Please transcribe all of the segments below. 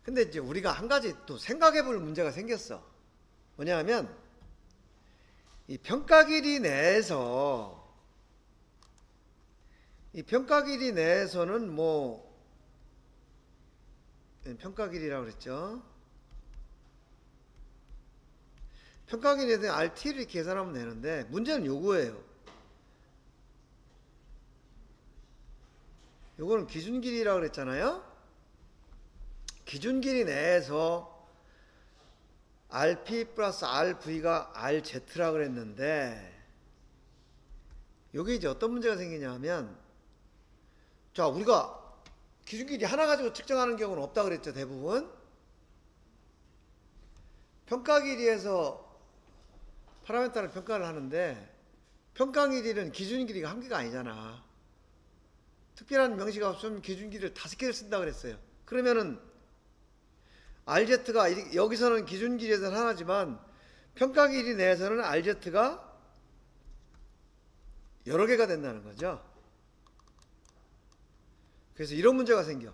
근데 이제 우리가 한 가지 또 생각해 볼 문제가 생겼어. 뭐냐 하면 이 평가 길이 내에서 는 뭐 평가 길이라고 그랬죠. 평가 길이에 대한 RT를 계산하면 되는데 문제는 요거예요. 요거는 기준 길이라고 그랬잖아요. 기준 길이 내에서 RP 플러스 RV가 RZ라고 그랬는데 요게 이제 어떤 문제가 생기냐 하면, 자, 우리가 기준 길이 하나 가지고 측정하는 경우는 없다 그랬죠. 대부분 평가 길이에서 파라미터를 평가를 하는데 평가 길이는 기준 길이가 한 개가 아니잖아. 특별한 명시가 없으면 기준 길이를 5개를 쓴다 그랬어요. 그러면은 RZ가 여기서는 기준 길이에서는 하나지만 평가 길이 내에서는 RZ가 여러 개가 된다는 거죠. 그래서 이런 문제가 생겨.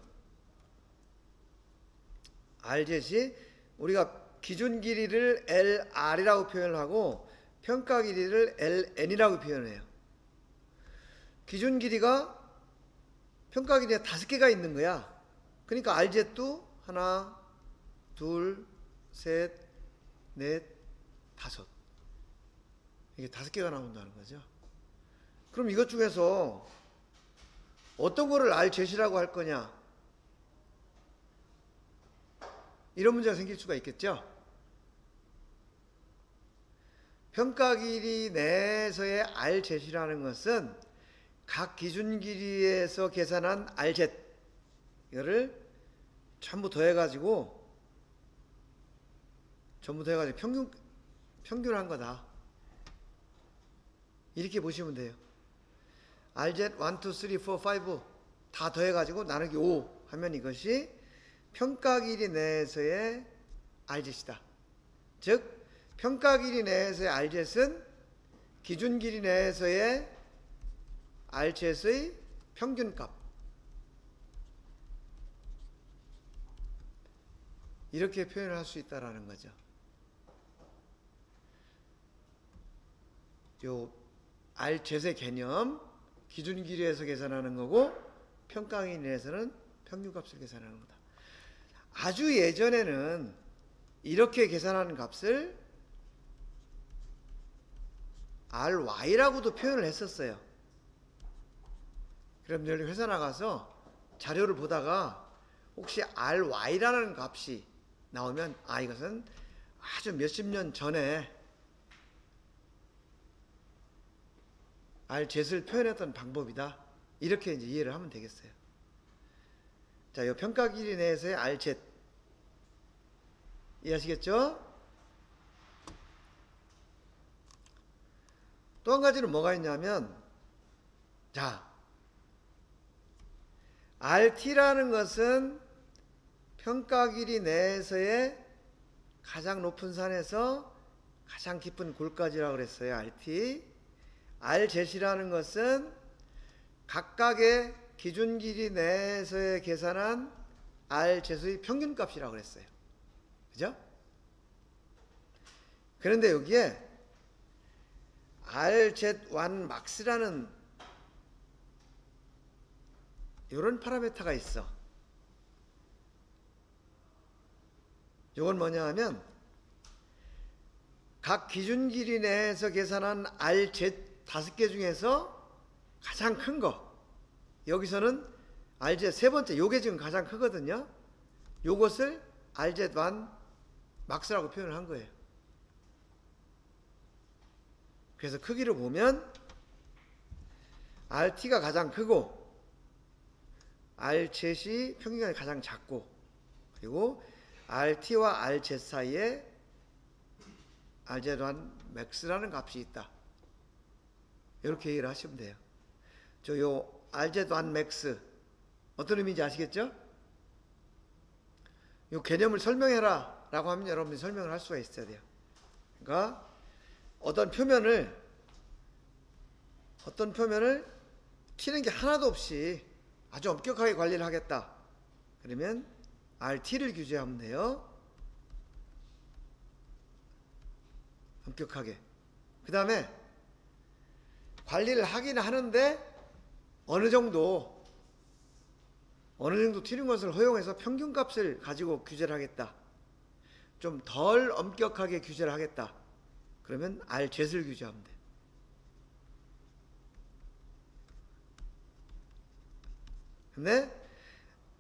RZ이 우리가 기준 길이를 LR이라고 표현을 하고 평가 길이를 LN이라고 표현해요. 기준 길이가 평가 길이가 5개가 있는 거야. 그러니까 RZ도 하나, 둘, 셋, 넷, 5. 이게 5개가 나온다는 거죠. 그럼 이것 중에서 어떤 거를 RZ라고 할 거냐? 이런 문제가 생길 수가 있겠죠. 평가 길이 내에서의 RZ라는 것은 각 기준 길이에서 계산한 RZ 이거를 전부 더해가지고 평균한 거다. 이렇게 보시면 돼요. RZ 1, 2, 3, 4, 5 다 더해가지고 나누기 5 하면 이것이 평가 길이 내에서의 RZ이다. 즉 평가 길이 내에서의 RZ은 기준 길이 내에서의 RZ의 평균값, 이렇게 표현을 할 수 있다라는 거죠. 요 RZ의 개념, 기준 길이에서 계산하는 거고 평가 길이 내에서는 평균값을 계산하는 거다. 아주 예전에는 이렇게 계산하는 값을 RY라고도 표현을 했었어요. 그럼 여기 회사 나가서 자료를 보다가 혹시 RY라는 값이 나오면 이것은 아주 몇십 년 전에 RZ를 표현했던 방법이다. 이렇게 이제 이해를 하면 되겠어요. 자, 이 평가 길이 내에서의 RZ 이해하시겠죠? 또 한 가지는 뭐가 있냐면, 자, RT라는 것은 평가 길이 내에서의 가장 높은 산에서 가장 깊은 골까지라고 그랬어요. RT. RZ이라는 것은 각각의 기준 길이 내에서의 계산한 RZ의 평균값이라고 그랬어요. 그죠? 그런데 여기에 RZ1 max라는 이런 파라미터가 있어. 이건 뭐냐 하면 각 기준 길이 내에서 계산한 RZ 5개 중에서 가장 큰 거, 여기서는 RZ 세 번째, 요게 지금 가장 크거든요. 요것을 RZ1 max라고 표현을 한 거예요. 그래서 크기로 보면 RT가 가장 크고 RZ이 평균이 가장 작고, 그리고 RT와 RZ 사이에 RZ1 max라는 값이 있다. 이렇게 얘기를 하시면 돼요. 요 RZ1 max 어떤 의미인지 아시겠죠? 요 개념을 설명해라 라고 하면 여러분이 설명을 할 수가 있어야 돼요. 그러니까 어떤 표면을 튀는 게 하나도 없이 아주 엄격하게 관리를 하겠다. 그러면 RT를 규제하면 돼요. 엄격하게. 그 다음에 관리를 하긴 하는데 어느 정도 튀는 것을 허용해서 평균값을 가지고 규제를 하겠다. 좀 덜 엄격하게 규제를 하겠다. 그러면 RZ를 규제하면 돼. 근데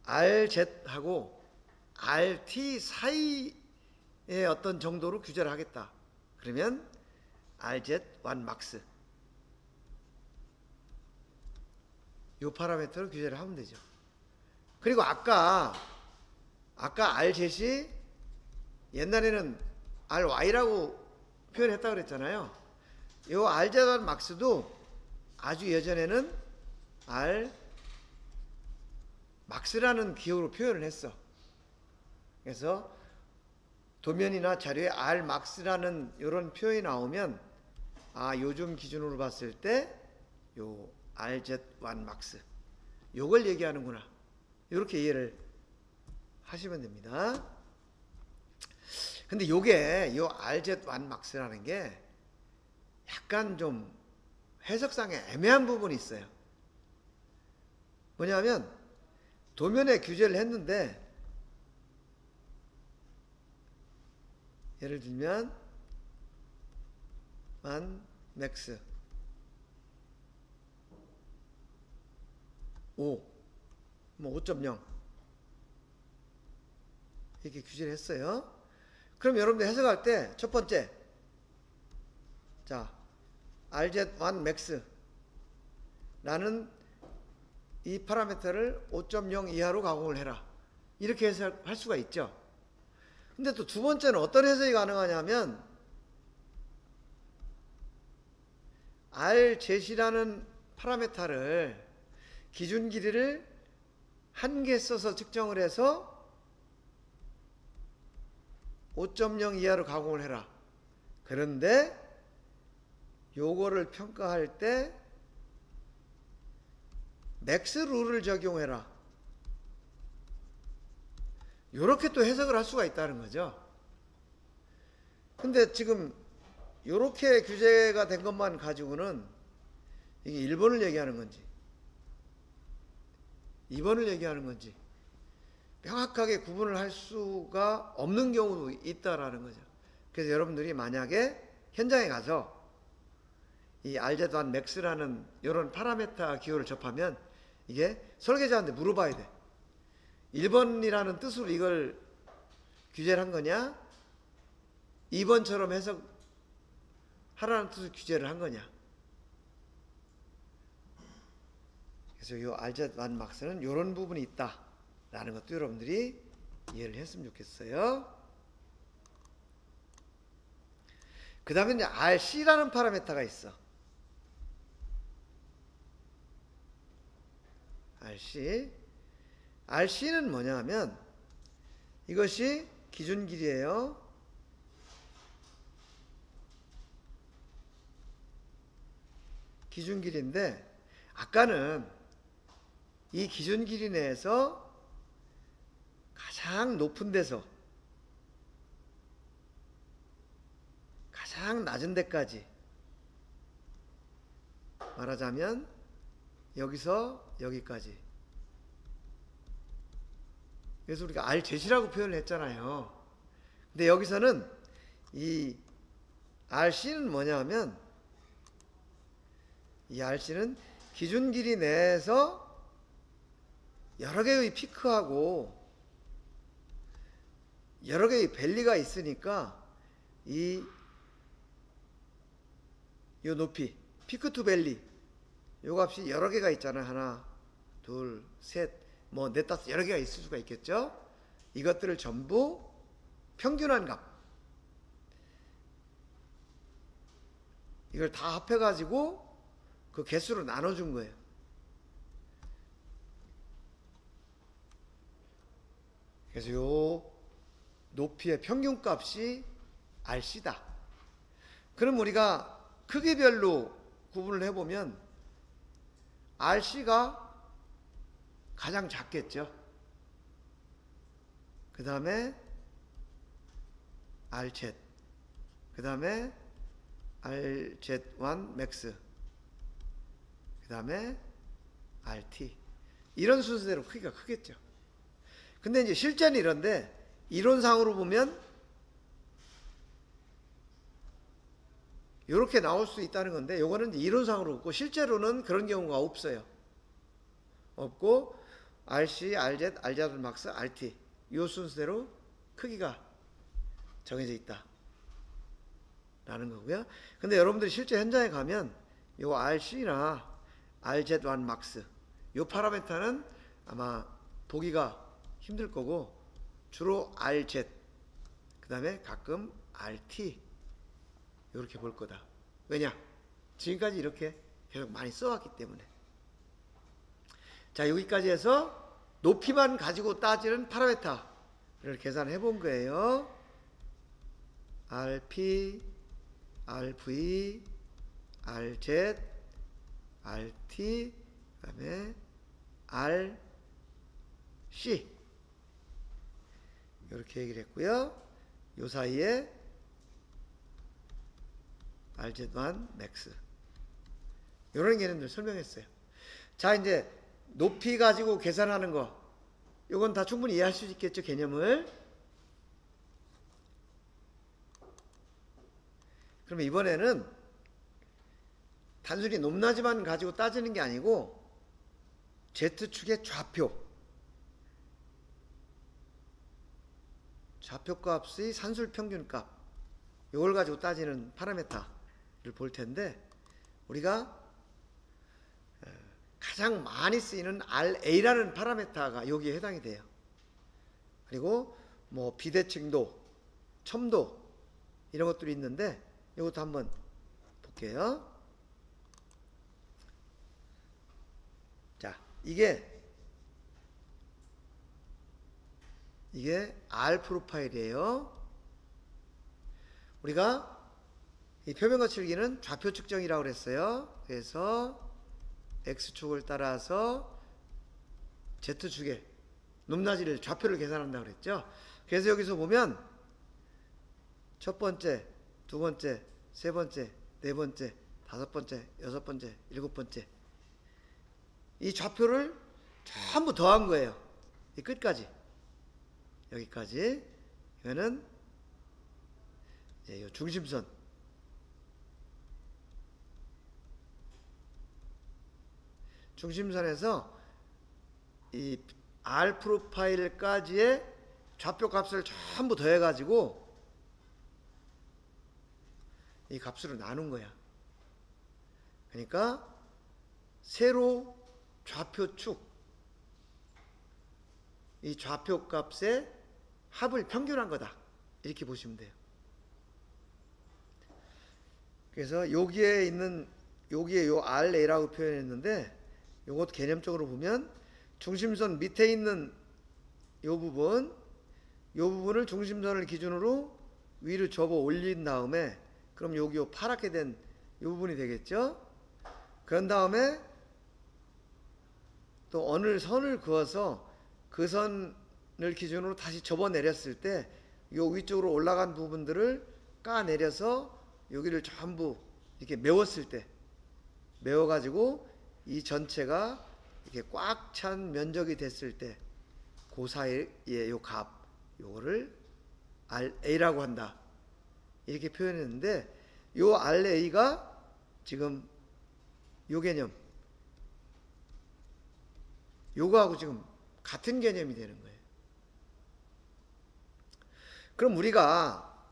RZ하고 RT 사이의 어떤 정도로 규제를 하겠다. 그러면 RZ1 max 요 파라미터로 규제를 하면 되죠. 그리고 아까 RZ이 옛날에는 RY라고 표현했다고 그랬잖아요. 요 RZ1 max도 아주 예전에는 R max라는 기호로 표현을 했어. 그래서 도면이나 자료에 R max라는 이런 표현이 나오면 요즘 기준으로 봤을 때 요 RZ1 max 요걸 얘기하는구나. 이렇게 이해를 하시면 됩니다. 근데 요게 요 RZ1 max라는 게 약간 좀 해석상에 애매한 부분이 있어요. 뭐냐면 도면에 규제를 했는데 예를 들면 맥스 5 5.0 이렇게 규제를 했어요. 그럼 여러분들 해석할 때 첫 번째 자 RZ1 max 라는 이 파라미터를 5.0 이하로 가공을 해라. 이렇게 해석할 수가 있죠. 근데 또 두 번째는 어떤 해석이 가능하냐면 RZ라는 파라미터를 기준 길이를 1개 써서 측정을 해서 5.0 이하로 가공을 해라. 그런데 요거를 평가할 때 맥스 룰을 적용해라. 요렇게 또 해석을 할 수가 있다는 거죠. 근데 지금 요렇게 규제가 된 것만 가지고는 이게 1번을 얘기하는 건지 2번을 얘기하는 건지 명확하게 구분을 할 수가 없는 경우도 있다라는 거죠. 그래서 여러분들이 만약에 현장에 가서 이 RZ1 max라는 이런 파라미터 기호를 접하면 이게 설계자한테 물어봐야 돼. 1번이라는 뜻으로 이걸 규제를 한 거냐? 2번처럼 해석하라는 뜻으로 규제를 한 거냐? 그래서 이 RZ1 max는 이런 부분이 있다라는 것도 여러분들이 이해를 했으면 좋겠어요. 그 다음에 이제 RC라는 파라미터가 있어. RC는 뭐냐면 이것이 기준 길이에요. 기준 길이인데 아까는 이 기준 길이 내에서 가장 높은 데서 가장 낮은 데까지 말하자면 여기서 여기까지. 그래서 우리가 RZ라고 표현을 했잖아요. 근데 여기서는 이 RC는 뭐냐면 이 RC는 기준 길이 내에서 여러 개의 피크하고 여러 개의 밸리가 있으니까 이 높이 피크 투 밸리 요 값이 여러 개가 있잖아요. 하나, 둘, 셋, 뭐 넷, 다섯 여러 개가 있을 수가 있겠죠. 이것들을 전부 평균한 값 이걸 다 합해가지고 그 개수로 나눠준 거예요. 그래서 요 높이의 평균값이 RC다. 그럼 우리가 크기별로 구분을 해보면 RC가 가장 작겠죠. 그 다음에 RZ, 그 다음에 RZ1 맥스, 그 다음에 RT. 이런 순서대로 크기가 크겠죠. 근데 이제 실제는 이런데, 이론상으로 보면 이렇게 나올 수 있다는 건데, 요거는 이론상으로 없고 실제로는 그런 경우가 없어요. 없고 RC, RZ, RZ 막스, RT 이 순서대로 크기가 정해져 있다 라는 거고요. 근데 여러분들이 실제 현장에 가면 요 RC나 RZ1 막스 요 파라미터는 아마 보기가 힘들 거고, 주로 RZ, 그 다음에 가끔 RT 이렇게 볼 거다. 왜냐? 지금까지 이렇게 계속 많이 써왔기 때문에. 자, 여기까지 해서 높이만 가지고 따지는 파라미터를 계산해 본 거예요. RP, RV, RZ, RT, 그 다음에 RC 이렇게 얘기를 했고요. 요 사이에 RZ1 맥스 이런 개념들 설명했어요. 자, 이제 높이 가지고 계산하는 거, 이건 다 충분히 이해할 수 있겠죠, 개념을. 그럼 이번에는 단순히 높낮이만 가지고 따지는 게 아니고 Z축의 좌표값의 산술평균값, 이걸 가지고 따지는 파라미터를 볼 텐데, 우리가 가장 많이 쓰이는 RA라는 파라미터가 여기에 해당이 돼요. 그리고 뭐 비대칭도, 첨도 이런 것들이 있는데 이것도 한번 볼게요. 자, 이게 R 프로파일이에요. 우리가 이 표면 거칠기는 좌표 측정이라고 그랬어요. 그래서 X축을 따라서 Z축의 높낮이를, 좌표를 계산한다고 그랬죠. 그래서 여기서 보면 첫 번째, 두 번째, 세 번째, 네 번째, 다섯 번째, 여섯 번째, 일곱 번째, 이 좌표를 전부 더한 거예요. 이 끝까지, 여기까지. 이거는 이제 이 중심선, 중심선에서 이 R 프로파일까지의 좌표 값을 전부 더해가지고 이 값으로 나눈 거야. 그러니까 세로 좌표축, 이 좌표 값의 합을 평균한 거다, 이렇게 보시면 돼요. 그래서 여기에 요 RA라고 표현했는데, 요것 개념적으로 보면 중심선 밑에 있는 요 부분을 중심선을 기준으로 위로 접어 올린 다음에, 그럼 여기 요 파랗게 된 요 부분이 되겠죠. 그런 다음에 또 어느 선을 그어서 그 선을 기준으로 다시 접어 내렸을 때 요 위쪽으로 올라간 부분들을 까 내려서 여기를 전부 이렇게 메웠을 때, 메워가지고 이 전체가 이렇게 꽉 찬 면적이 됐을 때, 그 사이의 요 값, 요거를 RA라고 한다, 이렇게 표현했는데, 요 RA가 지금 요 개념, 요거하고 지금 같은 개념이 되는 거예요. 그럼 우리가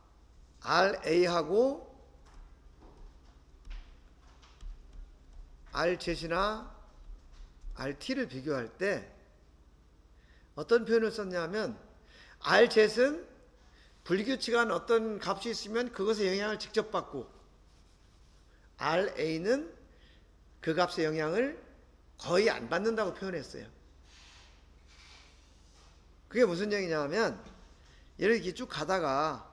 RA하고 RZ나 RT를 비교할 때 어떤 표현을 썼냐면, RZ은 불규칙한 어떤 값이 있으면 그것의 영향을 직접 받고, RA는 그 값의 영향을 거의 안 받는다고 표현했어요. 그게 무슨 얘기냐면, 이렇게 쭉 가다가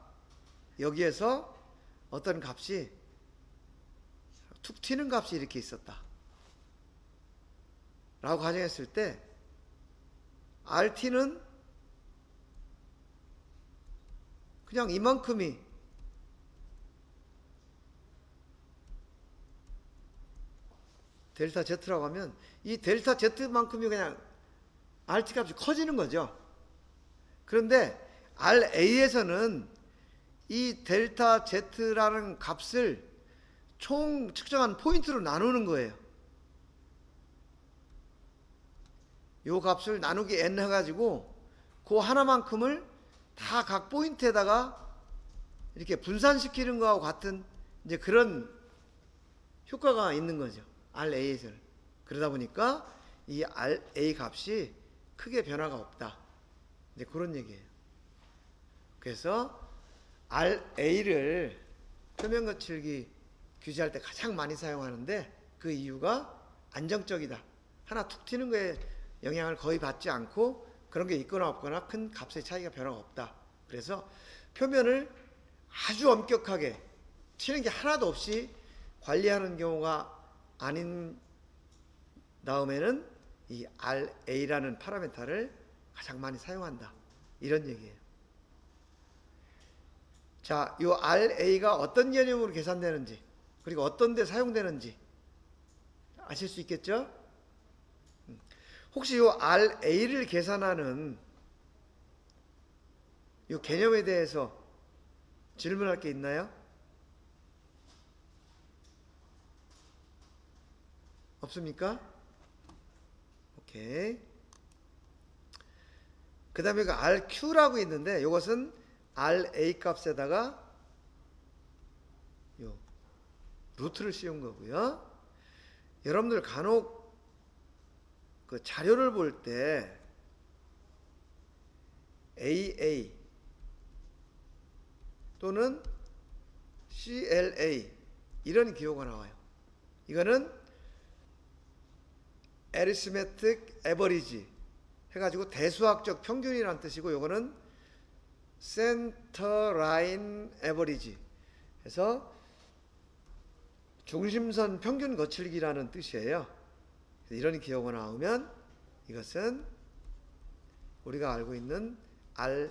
여기에서 어떤 값이 툭 튀는 값이 이렇게 있었다 라고 가정했을 때, RT는 그냥 이만큼이 델타 Z라고 하면 이 델타 Z만큼이 그냥 RT 값이 커지는 거죠. 그런데 RA에서는 이 델타 Z라는 값을 총 측정한 포인트로 나누는 거예요. 요 값을 나누기 n 해가지고 그 하나만큼을 다 각 포인트에다가 이렇게 분산시키는 거하고 같은 이제 그런 효과가 있는 거죠. RA에서는. 그러다 보니까 이 RA 값이 크게 변화가 없다. 이제 그런 얘기예요. 그래서 RA를 표면 거칠기 규제할 때 가장 많이 사용하는데 그 이유가 안정적이다. 하나 툭 튀는 거에 영향을 거의 받지 않고 그런 게 있거나 없거나 큰 값의 차이가 변화가 없다. 그래서 표면을 아주 엄격하게 튀는 게 하나도 없이 관리하는 경우가 아닌 다음에는 이 RA라는 파라미터를 가장 많이 사용한다. 이런 얘기예요. 자, 이 RA가 어떤 개념으로 계산되는지 그리고 어떤 데 사용되는지 아실 수 있겠죠? 혹시 이 RA를 계산하는 이 개념에 대해서 질문할 게 있나요? 없습니까? 오케이. 그 다음에 그 RQ라고 있는데 이것은 RA 값에다가 요 루트를 씌운 거고요. 여러분들 간혹 그 자료를 볼 때 AA 또는 CLA 이런 기호가 나와요. 이거는 Arithmetic Average 해가지고 대수학적 평균이라는 뜻이고 요거는 Centerline Average 해서 중심선 평균 거칠기라는 뜻이에요. 이런 기호가 나오면 이것은 우리가 알고 있는 RA를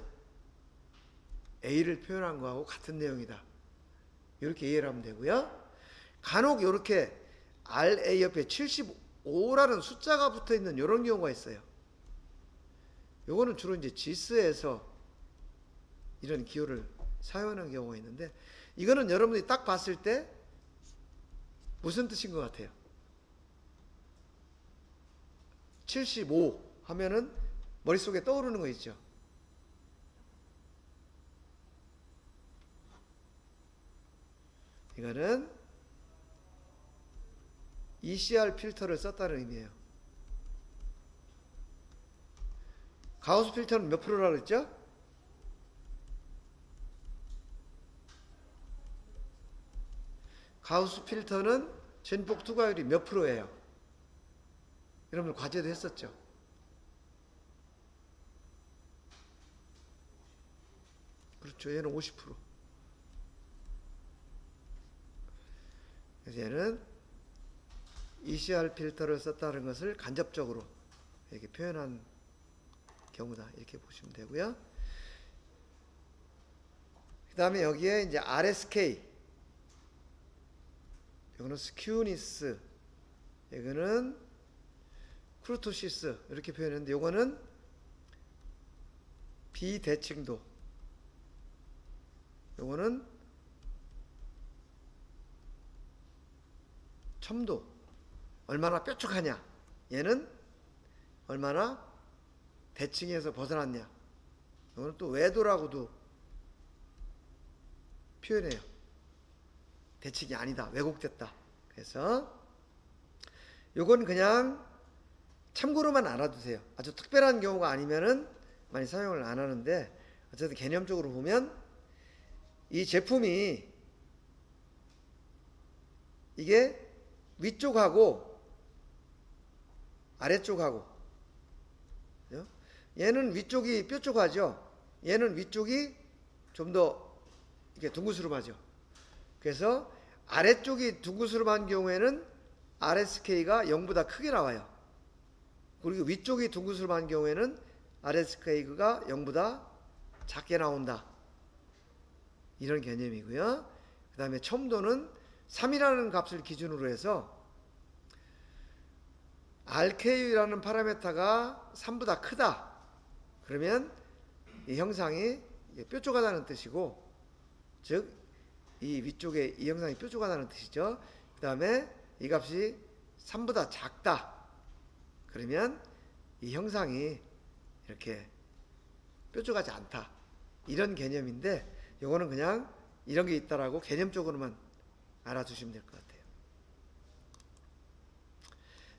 표현한 거하고 같은 내용이다. 이렇게 이해를 하면 되고요. 간혹 이렇게 RA 옆에 75라는 숫자가 붙어 있는 이런 경우가 있어요. 요거는 주로 이제 지스에서 이런 기호를 사용하는 경우가 있는데 이거는 여러분들이 딱 봤을 때 무슨 뜻인 것 같아요? 75 하면은 머릿속에 떠오르는 거 있죠. 이거는 ECR 필터를 썼다는 의미예요. 가우스 필터는 몇 프로라고 그랬죠? 가우스 필터는 전폭 투과율이 몇 프로예요? 여러분들 과제도 했었죠? 그렇죠. 얘는 50%. 그래서 얘는 ECR 필터를 썼다는 것을 간접적으로 이렇게 표현한 경우다. 이렇게 보시면 되고요. 그 다음에 여기에 이제 RSK. 이거는 스큐니스. 이거는 크루토시스. 이렇게 표현했는데 이거는 비대칭도. 이거는 첨도. 얼마나 뾰족하냐. 얘는 얼마나 대칭에서 벗어났냐. 이거는 또 외도라고도 표현해요. 대칭이 아니다. 왜곡됐다. 그래서 요건 그냥 참고로만 알아두세요. 아주 특별한 경우가 아니면은 많이 사용을 안 하는데 어쨌든 개념적으로 보면 이 제품이 이게 위쪽하고 아래쪽하고 얘는 위쪽이 뾰족하죠. 얘는 위쪽이 좀 더 이렇게 둥그스름하죠. 그래서 아래쪽이 둥그스름한 경우에는 RSK가 0보다 크게 나와요. 그리고 위쪽이 둥그스름한 경우에는 RSK가 0보다 작게 나온다. 이런 개념이고요. 그 다음에 첨도는 3이라는 값을 기준으로 해서 RK라는 파라미터가 3보다 크다. 그러면 이 형상이 뾰족하다는 뜻이고, 즉 이 위쪽에 이 형상이 뾰족하다는 뜻이죠. 그 다음에 이 값이 3보다 작다. 그러면 이 형상이 이렇게 뾰족하지 않다. 이런 개념인데, 요거는 그냥 이런 게 있다라고 개념적으로만 알아두시면 될 것 같아요.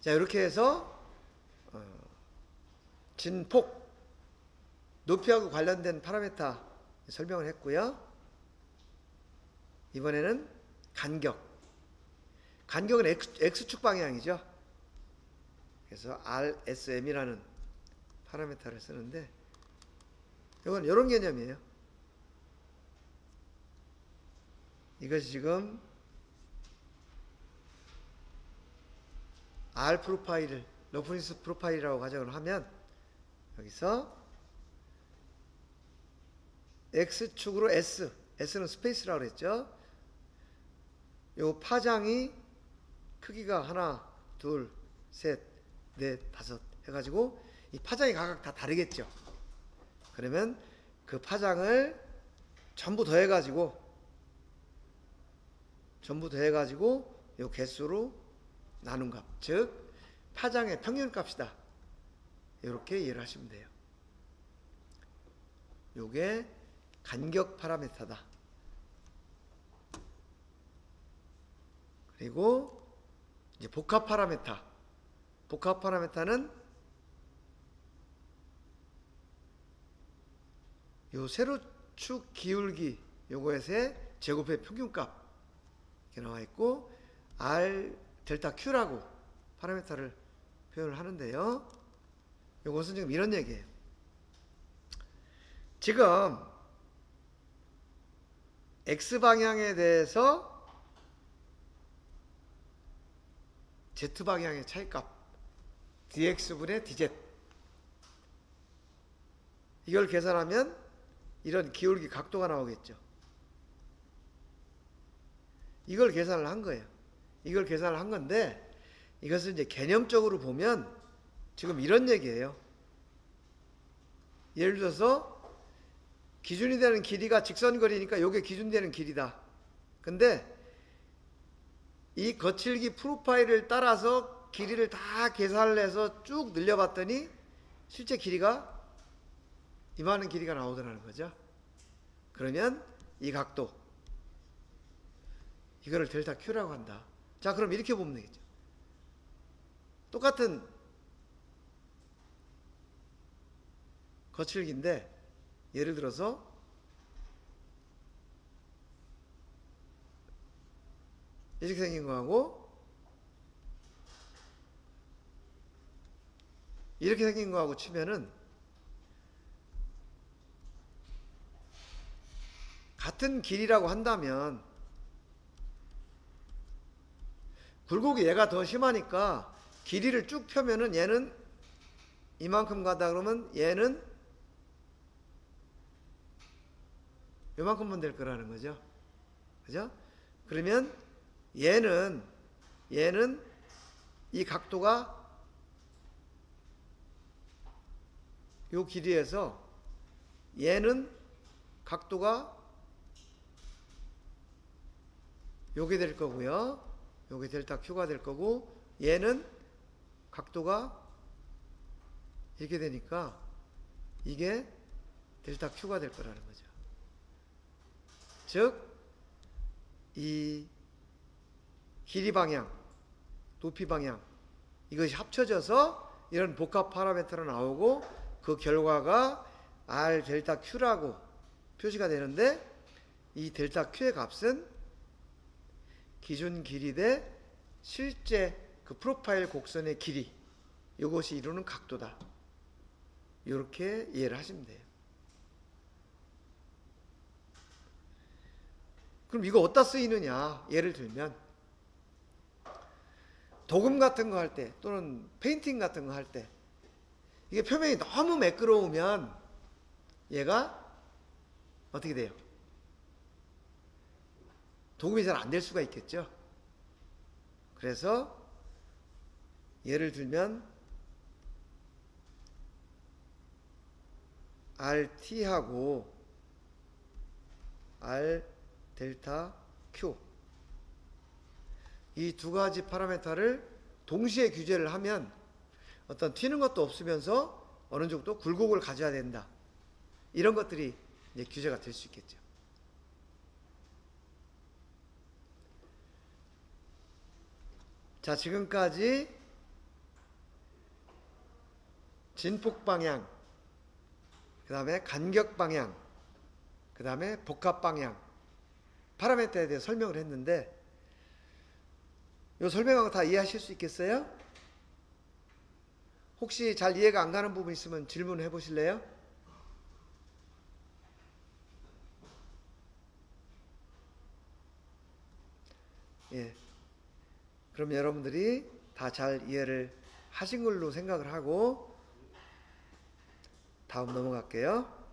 자, 이렇게 해서 진폭, 높이하고 관련된 파라미터 설명을 했고요. 이번에는 간격. 간격은 X축 방향이죠. 그래서 RSM이라는 파라미터를 쓰는데, 이건 이런 개념이에요. 이것이 지금 R 프로파일을 러프니스 프로파일이라고 가정을 하면, 여기서 X축으로 S는 스페이스라고 그랬죠. 요 파장이 크기가 하나, 둘, 셋, 넷, 다섯 해가지고 이 파장이 각각 다 다르겠죠. 그러면 그 파장을 전부 더해가지고 요 개수로 나눈 값, 즉 파장의 평균값이다. 이렇게 이해를 하시면 돼요. 요게 간격 파라미터다. 그리고 이제 복합 파라미터. 복합 파라미터는 요 세로축 기울기 요거에서의 제곱의 평균값 이렇게 나와 있고, R 델타 Q라고 파라미터를 표현을 하는데요. 요것은 지금 이런 얘기예요. 지금 X방향에 대해서 Z방향의 차이값 dx분의 dz, 이걸 계산하면 이런 기울기 각도가 나오겠죠. 이걸 계산을 한 거예요. 이걸 계산을 한 건데, 이것을 이제 개념적으로 보면 지금 이런 얘기예요. 예를 들어서 기준이 되는 길이가 직선거리니까 요게 기준되는 길이다. 근데 이 거칠기 프로파일을 따라서 길이를 다 계산을 해서 쭉 늘려봤더니 실제 길이가 이만한 길이가 나오더라는 거죠. 그러면 이 각도, 이거를 델타 Q라고 한다. 자, 그럼 이렇게 보면 되겠죠. 똑같은 거칠기인데, 예를 들어서 이렇게 생긴 거하고 이렇게 생긴 거하고 치면은 같은 길이라고 한다면, 굴곡이 얘가 더 심하니까 길이를 쭉 펴면은 얘는 이만큼 가다 그러면 얘는 요만큼만 될 거라는 거죠. 그죠? 그러면 얘는 이 각도가 요 길이에서 얘는 각도가 요게 될 거고요. 요게 델타 Q가 될 거고, 얘는 각도가 이렇게 되니까 이게 델타 Q가 될 거라는 거죠. 즉 이 길이 방향, 높이 방향, 이것이 합쳐져서 이런 복합 파라미터로 나오고, 그 결과가 R 델타 Q라고 표시가 되는데, 이 델타 Q의 값은 기준 길이 대 실제 그 프로파일 곡선의 길이, 이것이 이루는 각도다. 이렇게 이해를 하시면 돼요. 그럼 이거 어디다 쓰이느냐? 예를 들면 도금 같은 거 할 때, 또는 페인팅 같은 거 할 때, 이게 표면이 너무 매끄러우면 얘가 어떻게 돼요? 도움이 잘 안 될 수가 있겠죠. 그래서 예를 들면 RT하고 R 델타 Q 이 두 가지 파라미터를 동시에 규제를 하면 어떤 튀는 것도 없으면서 어느 정도 굴곡을 가져야 된다. 이런 것들이 이제 규제가 될 수 있겠죠. 자, 지금까지 진폭 방향, 그 다음에 간격 방향, 그 다음에 복합 방향 파라미터에 대해 설명을 했는데 이 설명하고 다 이해하실 수 있겠어요? 혹시 잘 이해가 안 가는 부분 있으면 질문해 보실래요? 예. 그럼 여러분들이 다 잘 이해를 하신 걸로 생각을 하고 다음 넘어갈게요.